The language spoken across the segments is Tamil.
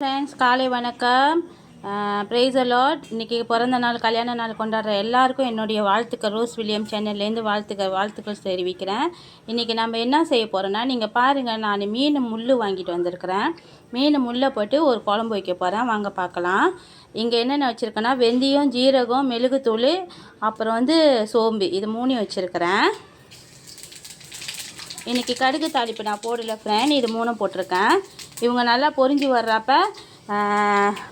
ஃப்ரெண்ட்ஸ், காலை வணக்கம். ப்ரைஸ் தி லார்ட். இன்றைக்கி பிறந்த நாள், கல்யாண நாள் கொண்டாடுற எல்லாருக்கும் என்னுடைய வாழ்த்துக்கள். ரோஸ் வில்லியம் சேனல்லேருந்து வாழ்த்துக்கள் தெரிவிக்கிறேன். இன்றைக்கி நம்ம என்ன செய்ய போகிறோன்னா, நீங்கள் பாருங்கள், நான் மீன் முள் வாங்கிட்டு வந்திருக்கிறேன். மீன் முள்ளை போட்டு ஒரு குழம்பு வைக்க போகிறேன். வாங்க பார்க்கலாம். இங்கே என்னென்ன வச்சுருக்கேன்னா, வெந்தயம், ஜீரகம், மிளகுத்தூள், அப்புறம் சோம்பு, இது 3 வச்சுருக்கிறேன். இன்றைக்கி கடுகு தாளிப்பு நான் போடல ஃப்ரெண்ட், இது 3 போட்டிருக்கேன். இவங்க நல்லா பொரிஞ்சு வர்றப்ப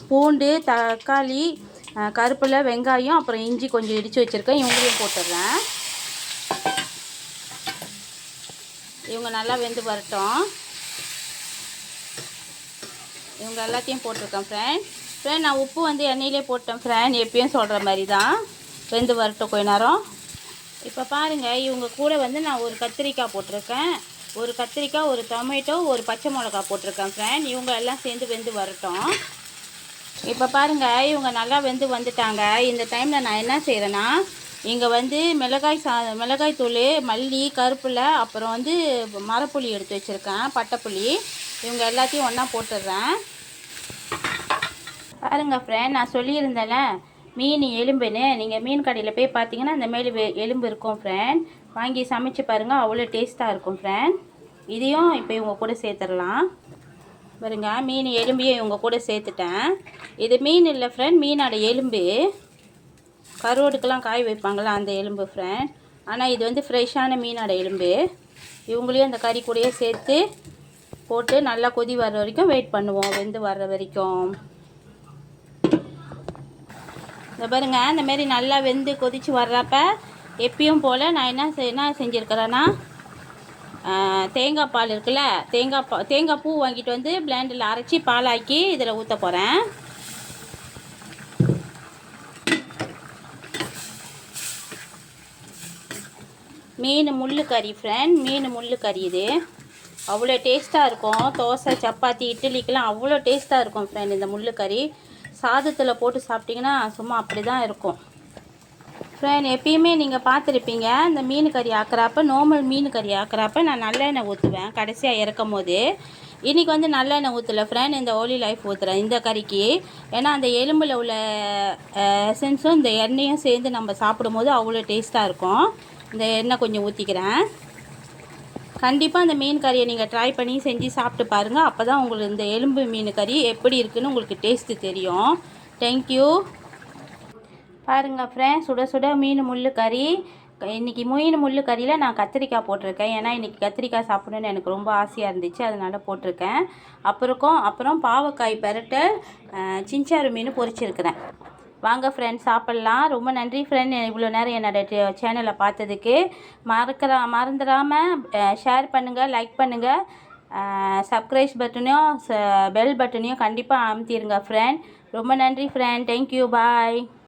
பூண்டு, தக்காளி, கருப்பில், வெங்காயம், அப்புறம் இஞ்சி கொஞ்சம் இடித்து வச்சுருக்கேன். இவங்களையும் போட்டுடுறேன். இவங்க நல்லா வெந்து வரட்டும். இவங்க எல்லாத்தையும் போட்டிருக்கேன் ஃப்ரெண்ட். நான் உப்பு எண்ணெயிலே போட்டேன் ஃப்ரெண்ட், எப்பயும் சொல்கிற மாதிரி தான். வெந்து வரட்டும் கொஞ்ச நேரம். இப்போ பாருங்கள், இவங்க கூட நான் ஒரு கத்திரிக்காய் போட்டிருக்கேன். ஒரு கத்திரிக்காய், ஒரு டொமேட்டோ, ஒரு பச்சை மிளகா போட்டிருக்கேன் ஃப்ரெண்ட். இவங்க எல்லாம் சேர்ந்து வெந்து வரட்டும். இப்போ பாருங்கள், இவங்க நல்லா வெந்து வந்துட்டாங்க. இந்த டைமில் நான் என்ன செய்கிறேன்னா, இங்கே மிளகாய் தூள், மல்லி, கருப்பில், அப்புறம் மரப்புளி எடுத்து வச்சுருக்கேன், பட்டைப்புளி. இவங்க எல்லாத்தையும் ஒன்றா போட்டுடுறேன். பாருங்கள் ஃப்ரெண்ட், நான் சொல்லியிருந்தேன்ல மீன் எலும்புன்னு. நீங்கள் மீன் கடையில் போய் பார்த்தீங்கன்னா இந்த மாரி எலும்பு இருக்கும் ஃப்ரெண்ட். வாங்கி சமைச்சு பாருங்கள், அவ்வளோ டேஸ்ட்டாக இருக்கும் ஃப்ரெண்ட். இதையும் இப்போ இவங்க கூட சேர்த்துடலாம். பாருங்க, மீன் எலும்பையும் இவங்க கூட சேர்த்துட்டேன். இது மீன் இல்லை ஃப்ரெண்ட், மீனோட எலும்பு. கருவாடுக்கெல்லாம் காய் வைப்பாங்களா அந்த எலும்பு ஃப்ரெண்ட். ஆனால் இது ஃப்ரெஷ்ஷான மீனோட எலும்பு. இவங்களையும் அந்த கறி கூடயே சேர்த்து போட்டு நல்லா கொதி வர்ற வரைக்கும் வெயிட் பண்ணுவோம், வெந்து வர்ற வரைக்கும். இந்த பாருங்க, இந்தமாரி நல்லா வெந்து கொதித்து வர்றப்ப எப்பயும் போல் நான் என்ன செஞ்சுருக்கிறேன்னா, தேங்காய் பால் இருக்குல்ல, தேங்காய் பூ வாங்கிட்டு பிளேண்டில் அரைச்சி பாலாக்கி இதில் ஊற்ற போகிறேன். மீன் முள் கறி ஃப்ரெண்ட், மீன் முள் கறி. இது அவ்வளோ டேஸ்ட்டாக இருக்கும். தோசை, சப்பாத்தி, இட்லிக்கெலாம் அவ்வளோ டேஸ்ட்டாக இருக்கும் ஃப்ரெண்ட். இந்த முள் கறி சாதத்தில் போட்டு சாப்பிட்டிங்கன்னா சும்மா அப்படி தான் இருக்கும் ஃப்ரெண்ட். எப்பயுமே நீங்கள் பார்த்துருப்பீங்க, இந்த மீன் கறி ஆக்குறப்ப, நார்மல் மீன் கறி ஆக்குறப்ப நான் நல்லெண்ணெய் ஊற்றுவேன் கடைசியாக இறக்கும் போது. இன்றைக்கி நல்லெண்ணெய் ஊற்றலை ஃப்ரெண்ட், இந்த ஓலி லைஃப் ஊற்றுறேன் இந்த கறிக்கு. ஏன்னா அந்த எலும்பில் உள்ள எசன்ஸும் இந்த எண்ணெயும் சேர்ந்து நம்ம சாப்பிடும்போது அவ்வளோ டேஸ்ட்டாக இருக்கும். இந்த எண்ணெய் கொஞ்சம் ஊற்றிக்கிறேன். கண்டிப்பாக அந்த மீன் கறியை நீங்கள் ட்ரை பண்ணி செஞ்சு சாப்பிட்டு பாருங்கள். அப்போ தான் உங்களுக்கு இந்த எலும்பு மீன் கறி எப்படி இருக்குதுன்னு உங்களுக்கு டேஸ்ட்டு தெரியும். தேங்க்யூ. பாருங்கள் ஃப்ரெண்ட்ஸ், சுட சுட மீன் முள் கறி. இன்றைக்கி மீன் முள் கறியில் நான் கத்திரிக்காய் போட்டிருக்கேன். ஏன்னா இன்றைக்கி கத்திரிக்காய் சாப்பிடணுன்னு எனக்கு ரொம்ப ஆசையாக இருந்துச்சு, அதனால் போட்டிருக்கேன். அப்புறம் பாவக்காய் பெரட்டை, சின்சாரு மீன் பொரிச்சிருக்கிறேன். வாங்க ஃப்ரெண்ட்ஸ், சாப்பிட்லாம். ரொம்ப நன்றி ஃப்ரெண்ட், இவ்வளோ நேரம் என்னோடய சேனலை பார்த்ததுக்கு. மறந்துடாமல் ஷேர் பண்ணுங்கள், லைக் பண்ணுங்கள், சப்ஸ்கிரைப் பட்டனையும் பெல் பட்டனையும் கண்டிப்பாக அமுத்திடுங்க ஃப்ரெண்ட். ரொம்ப நன்றி ஃப்ரெண்ட். தேங்க்யூ, பாய்.